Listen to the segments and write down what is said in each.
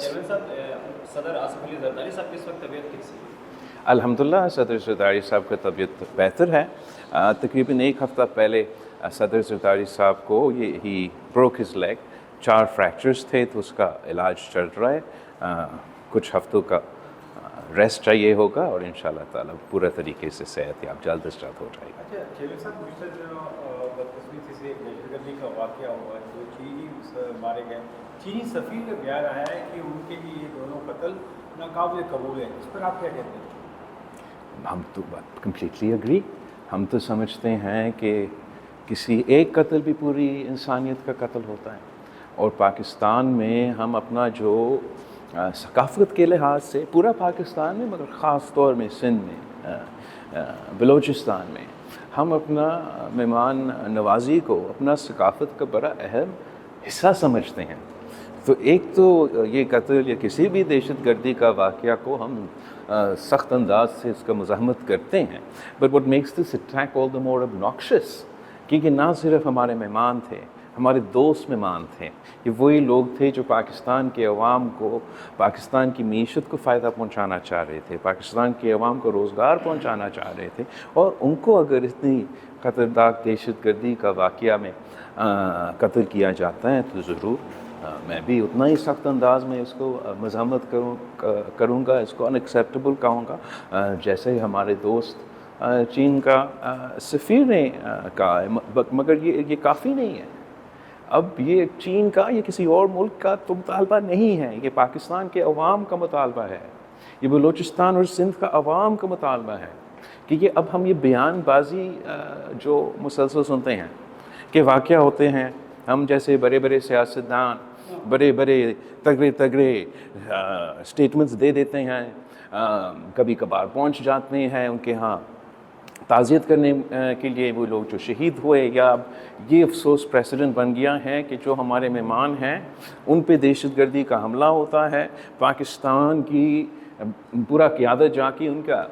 Chairman صاحب، صدر آصف علی زرداری صاحب کی اس وقت طبیعت کیسی ہے؟ الحمدللہ صدر زرداری صاحب کا طبیعت بہتر ہے. تقریباً ایک ہفتہ پہلے صدر زرداری صاحب کو ہی بروک ہز لیگ، 4 فریکچرز تھے، تو اس کا علاج چل رہا ہے. کچھ ہفتوں کا ریسٹ چاہیے ہوگا اور انشاءاللہ تعالیٰ پورا طریقے سے صحت یاب جلد از جلد ہو جائے گا. اچھا چیئرمین صاحب، گزشتہ جو بدقسمتی سے دہشت گردی کا واقعہ ہوا ہے، جو چینی مارے گئے، چینی سفیر کا بیان آیا ہے کہ ان کے لیے یہ دونوں قتل ناقابل قبول ہیں. اس پر آپ کیا کہتے ہیں؟ ہم تو کمپلیٹلی اگری. ہم تو سمجھتے ہیں کہ کسی ایک قتل بھی پوری انسانیت کا قتل ہوتا ہے، اور پاکستان میں ہم اپنا جو ثقافت کے لحاظ سے پورا پاکستان میں، مگر خاص طور میں سندھ میں، بلوچستان میں، ہم اپنا مہمان نوازی کو اپنا ثقافت کا بڑا اہم حصہ سمجھتے ہیں. تو ایک تو یہ قتل یا کسی بھی دہشت گردی کا واقعہ کو ہم سخت انداز سے اس کا مزاحمت کرتے ہیں. But what makes this attack all the more obnoxious، کیونکہ نہ صرف ہمارے مہمان تھے، ہمارے دوست مہمان تھے، یہ وہی لوگ تھے جو پاکستان کے عوام کو، پاکستان کی معیشت کو فائدہ پہنچانا چاہ رہے تھے، پاکستان کے عوام کو روزگار پہنچانا چاہ رہے تھے. اور ان کو اگر اتنی خطرناک دہشت گردی کا واقعہ میں قتل کیا جاتا ہے تو ضرور میں بھی اتنا ہی سخت انداز میں اس کو مذمت کروں گا، اس کو ان ایکسیپٹیبل کہوں گا، جیسے ہمارے دوست چین کا سفیر نے کہا ہے. مگر یہ کافی نہیں ہے. اب یہ چین کا یا کسی اور ملک کا تو مطالبہ نہیں ہے، یہ پاکستان کے عوام کا مطالبہ ہے، یہ بلوچستان اور سندھ کا عوام کا مطالبہ ہے. کیونکہ اب ہم یہ بیان بازی جو مسلسل سنتے ہیں کہ واقعہ ہوتے ہیں، ہم جیسے بڑے بڑے سیاستدان بڑے بڑے تگڑے اسٹیٹمنٹس دے دیتے ہیں، کبھی کبھار پہنچ جاتے ہیں ان کے ہاں تعزیت کرنے کے لیے وہ لوگ جو شہید ہوئے. یا اب یہ افسوس پریسیڈنٹ بن گیا ہے کہ جو ہمارے مہمان ہیں ان پہ دہشت گردی کا حملہ ہوتا ہے، پاکستان کی پورا قیادت جا کے ان کا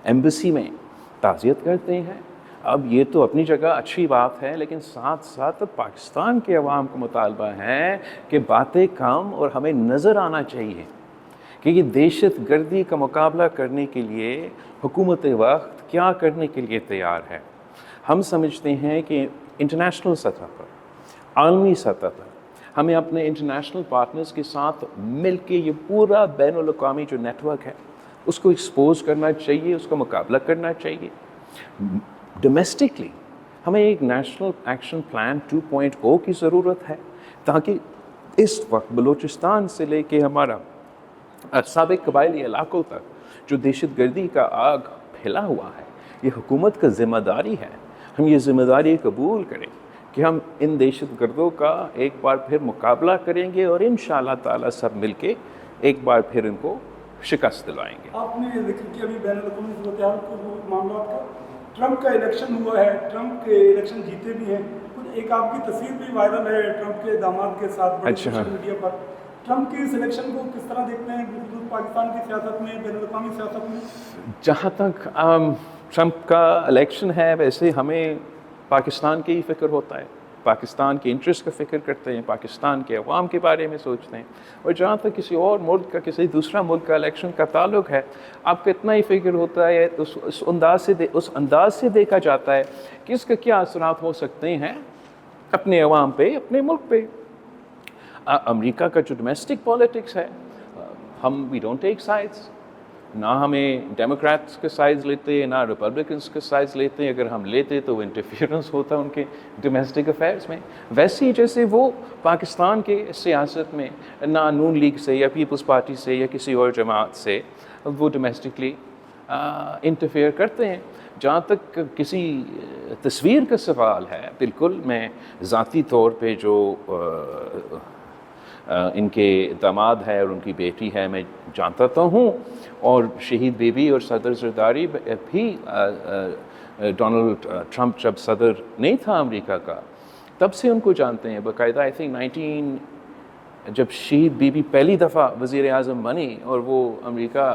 ایمبیسی میں تعزیت کرتے ہیں. اب یہ تو اپنی جگہ اچھی بات ہے، لیکن ساتھ ساتھ پاکستان کے عوام کو مطالبہ ہے کہ باتیں کم اور ہمیں نظر آنا چاہیے کہ یہ دہشت گردی کا مقابلہ کرنے کے لیے حکومت وقت کیا کرنے کے لیے تیار ہے. ہم سمجھتے ہیں کہ انٹرنیشنل سطح پر، عالمی سطح پر ہمیں اپنے انٹرنیشنل پارٹنرز کے ساتھ مل کے یہ پورا بین الاقوامی جو نیٹ ورک ہے اس کو ایکسپوز کرنا چاہیے، اس کا مقابلہ کرنا چاہیے. ڈومیسٹکلی ہمیں ایک نیشنل ایکشن پلان 2.0 کی ضرورت ہے، تاکہ اس وقت بلوچستان سے لے کے ہمارا سابق قبائلی علاقوں تک جو دہشت گردی کا آگ پھیلا ہوا ہے، یہ حکومت کا ذمہ داری ہے. ہم یہ ذمہ داری قبول کریں کہ ہم ان دہشت گردوں کا ایک بار پھر مقابلہ کریں گے اور انشاءاللہ تعالیٰ سب مل کے ایک بار پھر ان کو شکست دلائیں گے. آپ نے ذکر کیا ابھی بین الاقوامی صورتحال کو، معاملات کا. ٹرمپ کا الیکشن ہوا ہے، ٹرمپ کے الیکشن جیتے بھی ہیں. ایک آپ کی تصویر بھی وائرل ہے ٹرمپ کے داماد کے ساتھ سوشل میڈیا پر. ٹرمپ کی اس الیکشن کو کس طرح دیکھتے ہیں پاکستان کی سیاست میں، بین الاقوامی سیاست میں؟ جہاں تک ٹرمپ کا الیکشن ہے، ویسے ہمیں پاکستان کی ہی فکر ہوتا ہے، پاکستان کے انٹرسٹ کا فکر کرتے ہیں، پاکستان کے عوام کے بارے میں سوچتے ہیں. اور جہاں تک کسی اور ملک کا، کسی دوسرا ملک کا الیکشن کا تعلق ہے، آپ کو اتنا ہی فکر ہوتا ہے، اس انداز سے دیکھا جاتا ہے کہ اس کا کیا اثرات ہو سکتے ہیں اپنے عوام پہ، اپنے ملک پہ. امریکہ کا جو ڈومیسٹک پالیٹکس ہے، ہم وی ڈونٹ ٹیک سائڈس، نہ ہمیں ڈیموکریٹس کے سائڈز لیتے ہیں، نہ ریپبلکنس کے سائڈز لیتے ہیں. اگر ہم لیتے تو انٹرفیئرنس ہوتا ان کے ڈومیسٹک افیئرس میں. ویسے ہی جیسے وہ پاکستان کے سیاست میں نہ نون لیگ سے یا پیپلز پارٹی سے یا کسی اور جماعت سے وہ ڈومیسٹکلی انٹرفیئر کرتے ہیں. جہاں تک کسی تصویر کا سوال ہے، بالکل میں ذاتی طور پہ جو ان کے داماد ہے اور ان کی بیٹی ہے میں جانتا تو ہوں، اور شہید بیوی اور صدر زرداری بھی ڈونلڈ ٹرمپ جب صدر نہیں تھا امریکہ کا تب سے ان کو جانتے ہیں باقاعدہ. آئی تھنک جب شہید بیوی پہلی دفعہ وزیر اعظم بنی اور وہ امریکہ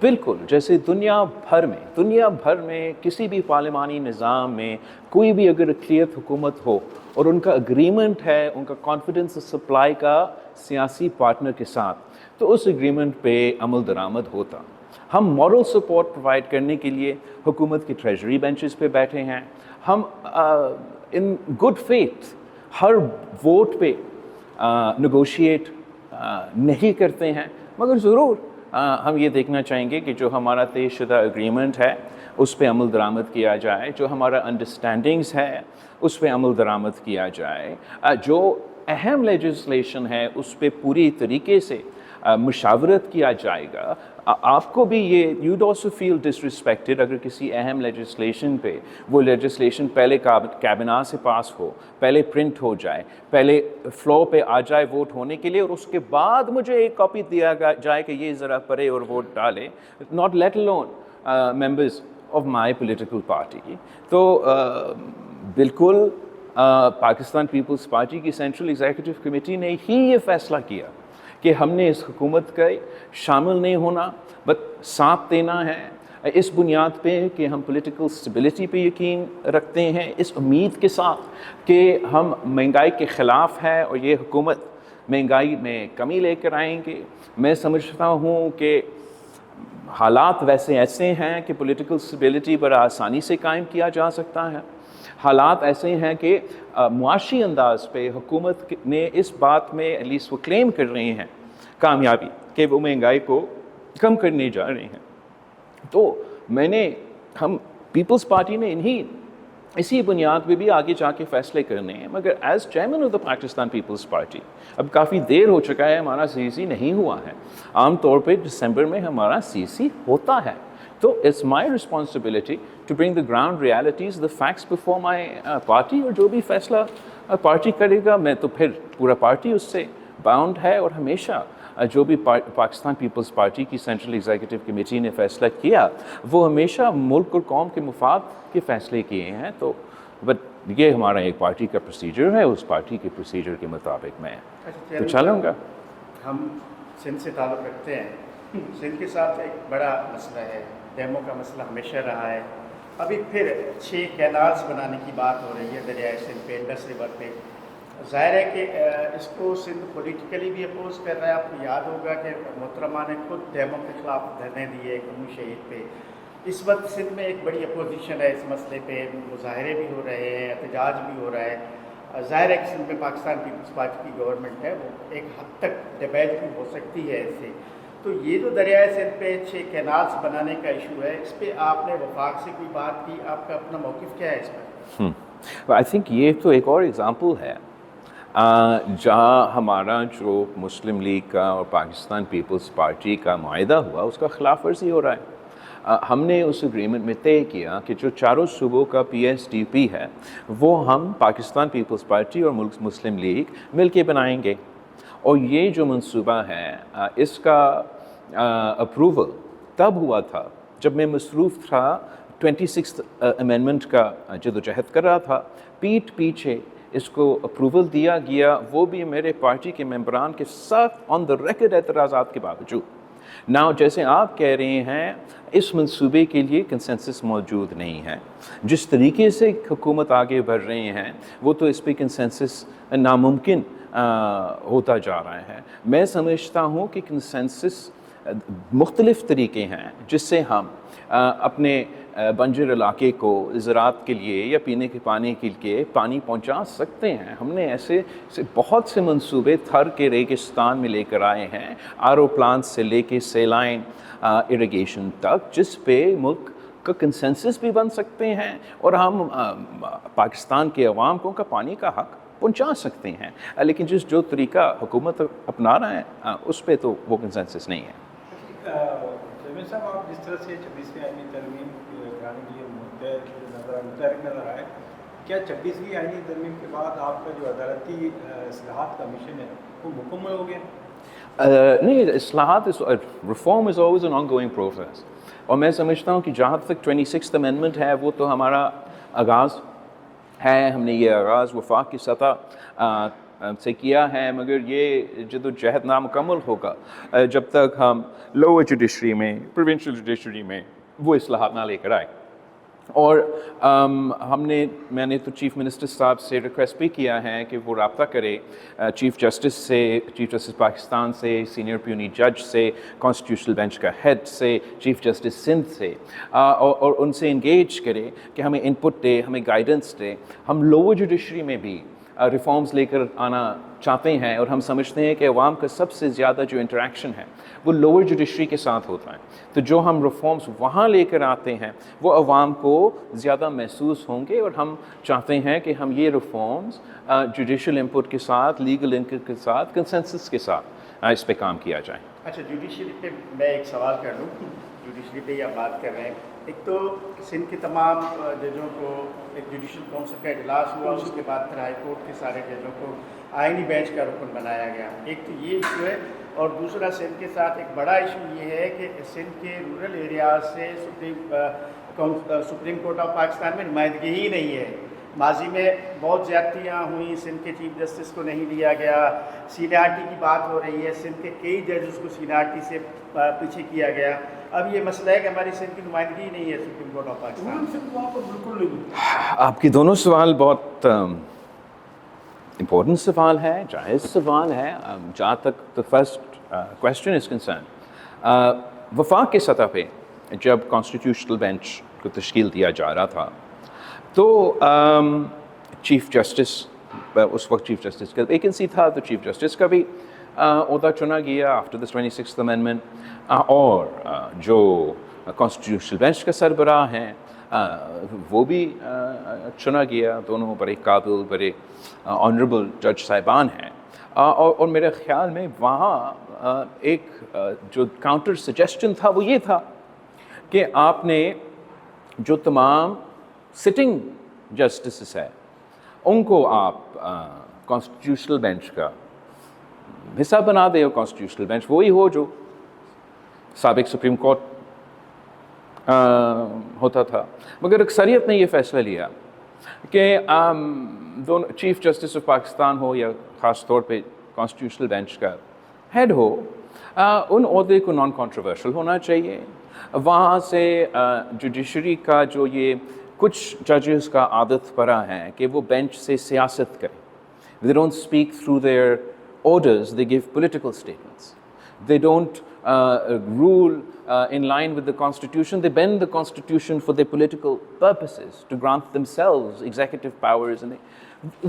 بالکل جیسے دنیا بھر میں کسی بھی پارلیمانی نظام میں کوئی بھی اگر اقلیت حکومت ہو اور ان کا اگریمنٹ ہے ان کا کانفیڈنس سپلائی کا سیاسی پارٹنر کے ساتھ، تو اس اگریمنٹ پہ عمل درآمد ہوتا. ہم مورل سپورٹ پرووائڈ کرنے کے لیے حکومت کی ٹریجری بینچز پہ بیٹھے ہیں. ہم in good faith Hare vote پہ نیگوشیٹ نہیں کرتے ہیں، مگر ضرور ہم یہ دیکھنا چاہیں گے کہ جو ہمارا طے شدہ اگریمنٹ ہے اس پہ عمل درآمد کیا جائے، جو ہمارا انڈرسٹینڈنگز ہے اس پہ عمل درآمد کیا جائے، جو اہم لیجسلیشن ہے اس پہ پوری طریقے سے مشاورت کیا جائے گا. آپ کو بھی یہ یوڈ آلسو فیل ڈسرسپیکٹڈ اگر کسی اہم لیجسلیشن پہ وہ لیجسلیشن پہلے کابینہ سے پاس ہو، پہلے پرنٹ ہو جائے، پہلے فلور پہ آ جائے ووٹ ہونے کے لیے، اور اس کے بعد مجھے ایک کاپی دیا جائے کہ یہ ذرا پڑھے اور ووٹ ڈالے، not let alone members of my political party. تو بالکل پاکستان پیپلز پارٹی کی سینٹرل ایگزیکٹو کمیٹی نے ہی یہ فیصلہ کیا کہ ہم نے اس حکومت کا شامل نہیں ہونا، بس ساتھ دینا ہے اس بنیاد پہ کہ ہم پولیٹیکل اسٹیبلٹی پہ یقین رکھتے ہیں، اس امید کے ساتھ کہ ہم مہنگائی کے خلاف ہے اور یہ حکومت مہنگائی میں کمی لے کر آئیں گے. میں سمجھتا ہوں کہ حالات ویسے ایسے ہیں کہ پولیٹیکل اسٹیبلٹی بڑا آسانی سے قائم کیا جا سکتا ہے. حالات ایسے ہیں کہ معاشی انداز پہ حکومت نے اس بات میں ایٹ لیسٹ وہ کلیم کر رہے ہیں کامیابی کہ وہ مہنگائی کو کم کرنے جا رہے ہیں. تو ہم پیپلز پارٹی نے اسی بنیاد پہ بھی آگے جا کے فیصلے کرنے ہیں. مگر as chairman of the Pakistan Peoples Party اب کافی دیر ہو چکا ہے، ہمارا سی سی نہیں ہوا ہے. عام طور پہ دسمبر میں ہمارا سی سی ہوتا ہے. تو it's my responsibility to bring the ground realities the facts before my party, اور جو بھی فیصلہ پارٹی کرے گا میں تو پھر پورا پارٹی اس سے باؤنڈ ہے. اور ہمیشہ جو بھی پاکستان پیپلز پارٹی کی سینٹرل ایگزیکٹو کمیٹی نے فیصلہ کیا وہ ہمیشہ ملک اور قوم کے مفاد کے فیصلے کیے ہیں. تو بٹ یہ ہمارا ایک پارٹی کا پروسیجر ہے، اس پارٹی کے پروسیجر کے مطابق میں تو چلوں گا. ہم سندھ سے تعلق رکھتے ہیں، سندھ کے ساتھ ایک بڑا مسئلہ ہے، ڈیموں کا مسئلہ ہمیشہ رہا ہے. ابھی پھر 6 کینالز بنانے کی بات ہو رہی ہے دریائے سندھ پہ، انڈس ریور پہ. ظاہر ہے کہ اس کو سندھ پولیٹیکلی بھی اپوز کر رہا ہے. آپ کو یاد ہوگا کہ محترمہ نے خود ڈیموں کے خلاف دھرنے دیے قومی شہید پہ. اس وقت سندھ میں ایک بڑی اپوزیشن ہے اس مسئلے پہ، مظاہرے بھی ہو رہے ہیں، احتجاج بھی ہو رہا ہے. ظاہر ہے کہ سندھ میں پاکستان پیپلز پارٹی کی گورنمنٹ ہے، وہ ایک حد تک ڈیبیٹ بھی ہو سکتی ہے اس سے. تو یہ جو دریائے سندھ پہ 6 کینالز بنانے کا ایشو ہے، اس پہ آپ نے وفاق سے کوئی بات کی؟ آپ کا اپنا موقف کیا ہے اس پر؟ آئی تھنک یہ تو ایک اور ایگزامپل ہے جہاں ہمارا جو مسلم لیگ کا اور پاکستان پیپلز پارٹی کا معاہدہ ہوا اس کا خلاف ورزی ہو رہا ہے. ہم نے اس اگریمنٹ میں طے کیا کہ جو چاروں صوبوں کا PSDP ہے وہ ہم پاکستان پیپلز پارٹی اور مسلم لیگ مل کے بنائیں گے. اور یہ جو منصوبہ ہے اس کا اپروول تب ہوا تھا جب میں مصروف تھا 26th امینڈمنٹ کا جدوجہد کر رہا تھا. پیچھے اس کو اپروول دیا گیا، وہ بھی میرے پارٹی کے ممبران کے ساتھ آن دا ریکارڈ اعتراضات کے باوجود. جیسے آپ کہہ رہے ہیں اس منصوبے کے لیے کنسنسس موجود نہیں ہے. جس طریقے سے حکومت آگے بڑھ رہے ہیں وہ تو اس پہ کنسنسس ناممکن ہوتا جا رہا ہے. میں سمجھتا ہوں کہ کنسنسس مختلف طریقے ہیں جس سے ہم اپنے بنجر علاقے کو زراعت کے لیے یا پینے کے پانی کے لیے پانی پہنچا سکتے ہیں. ہم نے ایسے بہت سے منصوبے تھر کے ریگستان میں لے کر آئے ہیں، RO پلانٹ سے لے کے سیلائن اریگیشن تک، جس پہ ملک کا کنسنسس بھی بن سکتے ہیں اور ہم پاکستان کے عوام کو کا پانی کا حق پہنچا سکتے ہیں. لیکن جو طریقہ حکومت اپنا رہا ہے اس پہ تو وہ کنسنسس نہیں ہے. جمیل صاحب، آپ جس طرح سے 26ویں آئینی ترمیم کرانے کے لیے متحرک نظر آئے، کیا 26ویں آئینی ترمیم کے بعد آپ کا جو عدالتی اصلاحات کا مشن ہے وہ مکمل ہو گیا؟ نہیں، اصلاحات reform is always an on going process. اور میں سمجھتا ہوں کہ جہاں تک 26th امینڈمنٹ ہے وہ تو ہمارا آغاز ہے. ہم نے یہ آغاز وفاق کی سطح سے کیا ہے، مگر یہ جدوجہد نامکمل ہوگا جب تک ہم لوور جوڈیشری میں، پروونشل جوڈیشری میں وہ اصلاحات نہ لے کر آئے۔ اور میں نے تو چیف منسٹر صاحب سے ریکویسٹ بھی کیا ہے کہ وہ رابطہ کرے چیف جسٹس سے، چیف جسٹس پاکستان سے، سینئر پیونی جج سے، کانسٹیٹیوشنل بینچ کا ہیڈ سے، چیف جسٹس سندھ سے، اور ان سے انگیج کرے کہ ہمیں ان پٹ دے، ہمیں گائیڈنس دے۔ ہم لوور جوڈیشری میں بھی ریفارمز لے کر آنا چاہتے ہیں، اور ہم سمجھتے ہیں کہ عوام کا سب سے زیادہ جو انٹریکشن ہے وہ لوور جوڈیشری کے ساتھ ہوتا ہے، تو جو ہم ریفارمز وہاں لے کر آتے ہیں وہ عوام کو زیادہ محسوس ہوں گے، اور ہم چاہتے ہیں کہ ہم یہ ریفارمز جوڈیشل انپٹ کے ساتھ، لیگل انپٹ کے ساتھ، کنسنسس کے ساتھ اس پہ کام کیا جائے۔ اچھا، جوڈیشری پہ میں ایک سوال کر لوں، جوڈیشری پہ یہ بات کر رہے ہیں، ایک تو سندھ کے تمام ججوں کو ایک جوڈیشل کونسل کا اجلاس ہوا، اس کے بعد پھر ہائی کورٹ کے سارے ججوں کو آئینی بینچ کا رکن بنایا گیا، ایک تو یہ ایشو ہے، اور دوسرا سندھ کے ساتھ ایک بڑا ایشو یہ ہے کہ سندھ کے رورل ایریاز سے سپریم کورٹ آف پاکستان میں نمائندگی ہی نہیں ہے۔ ماضی میں بہت زیادتیاں ہوئیں، سندھ کے چیف جسٹس کو نہیں لیا گیا، سینیارٹی کی بات ہو رہی ہے، سندھ کے کئی ججز کو سینیارٹی سے پیچھے کیا گیا۔ اب یہ مسئلہ ہے کہ ہماری سندھ کی نمائندگی نہیں ہے سپریم کورٹ آف پاکستان۔ بالکل نہیں۔ آپ کے دونوں سوال بہت امپورٹنٹ سوال ہے، جائز سوال ہے۔ جہاں تک the first question is concerned، وفاق کے سطح پہ جب کانسٹیٹیوشنل بینچ کو تشکیل دیا جا رہا تھا تو چیف جسٹس، اس وقت چیف جسٹس کا ویکنسی تھا، تو چیف جسٹس کا بھی عہدہ چنا گیا آفٹر دا 26th امینڈمنٹ، اور جو کانسٹیٹیوشنل بینچ کا سربراہ ہیں وہ بھی چنا گیا۔ دونوں بڑے قابل، بڑے آنریبل جج صاحبان ہیں، اور میرے خیال میں وہاں ایک جو کاؤنٹر سجیسشن تھا وہ یہ تھا کہ آپ نے جو تمام سٹنگ جسٹسز ہیں ان کو آپ کانسٹیٹیوشنل بینچ کا حصہ بنا دیں، اور کانسٹیٹیوشنل بینچ وہی ہو جو سابق سپریم کورٹ ہوتا تھا۔ مگر اکثریت نے یہ فیصلہ لیا کہ دونوں چیف جسٹس آف پاکستان ہو یا خاص طور پہ کانسٹیٹیوشنل بینچ کا ہیڈ ہو، ان عہدے کو نان کانٹروورشل ہونا چاہیے۔ وہاں سے جوڈیشری کا جو یہ کچھ ججز کا عادت پڑا ہے کہ وہ بینچ سے سیاست کریں، they don't speak through their orders, they give political statements, they don't rule in line with the constitution, they bend the constitution for their political purposes to grant themselves executive powers, and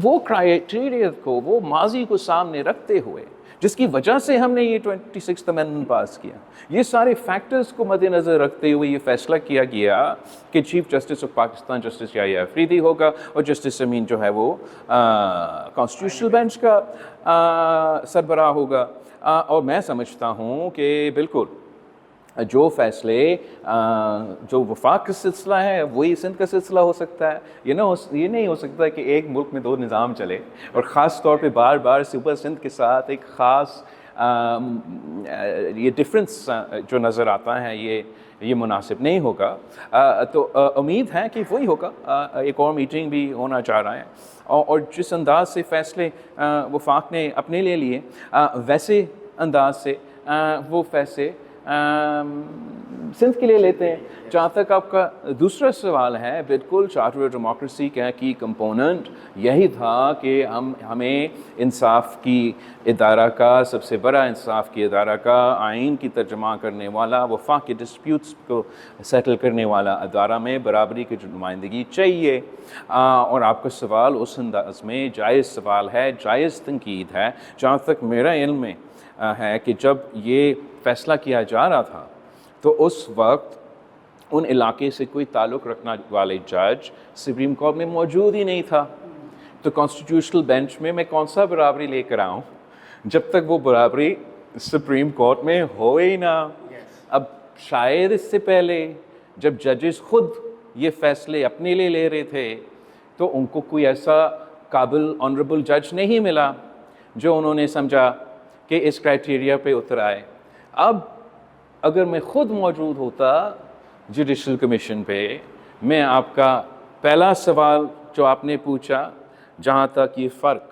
وہ criteria کو، وہ ماضی کو سامنے رکھتے ہوئے جس کی وجہ سے ہم نے یہ 26th امینڈمنٹ پاس کیا، یہ سارے فیکٹرز کو مد نظر رکھتے ہوئے یہ فیصلہ کیا گیا کہ chief justice of Pakistan justice Yahya Afridi ہوگا، اور جسٹس امین جو ہے وہ کانسٹیٹیوشنل بینچ کا سربراہ ہوگا۔ اور میں سمجھتا ہوں کہ بالکل جو فیصلے جو وفاق کا سلسلہ ہے وہی سندھ کا سلسلہ ہو سکتا ہے۔ یہ نہیں ہو سکتا کہ ایک ملک میں دو نظام چلے، اور خاص طور پہ بار بار صوبہ سندھ کے ساتھ ایک خاص یہ ڈفرینس جو نظر آتا ہے یہ مناسب نہیں ہوگا۔ تو امید ہے کہ وہی ہوگا۔ ایک اور میٹنگ بھی ہونا چاہ رہا ہے، اور جس انداز سے فیصلے وفاق نے اپنے لے لیے ویسے انداز سے وہ فیصلے سندھ کے لیے لیتے ہیں۔ جہاں تک آپ کا دوسرا سوال ہے، بالکل چارٹر ڈیموکریسی کا کی کمپوننٹ یہی تھا کہ ہمیں انصاف کی ادارہ کا، سب سے بڑا انصاف کی ادارہ کا، آئین کی ترجمہ کرنے والا، وفاق کے ڈسپیوٹس کو سیٹل کرنے والا ادارہ میں برابری کی نمائندگی چاہیے۔ اور آپ کا سوال اس انداز میں جائز سوال ہے، جائز تنقید ہے۔ جہاں تک میرا علم میں ہے کہ جب یہ فیصلہ کیا جا رہا تھا تو اس وقت ان علاقے سے کوئی تعلق رکھنے والے جج سپریم کورٹ میں موجود ہی نہیں تھا، تو کانسٹیٹیوشنل بینچ میں کون سا برابری لے کر آؤں جب تک وہ برابری سپریم کورٹ میں ہو ہی نہ۔ اب شاید اس سے پہلے جب ججز خود یہ فیصلے اپنے لیے لے رہے تھے تو ان کو کوئی ایسا قابل آنریبل جج نہیں ملا جو انہوں نے سمجھا کہ اس کرائیٹیریا پہ اتر آئے۔ اب اگر میں خود موجود ہوتا جوڈیشل کمیشن پہ، میں آپ کا پہلا سوال جو آپ نے پوچھا، جہاں تک یہ فرق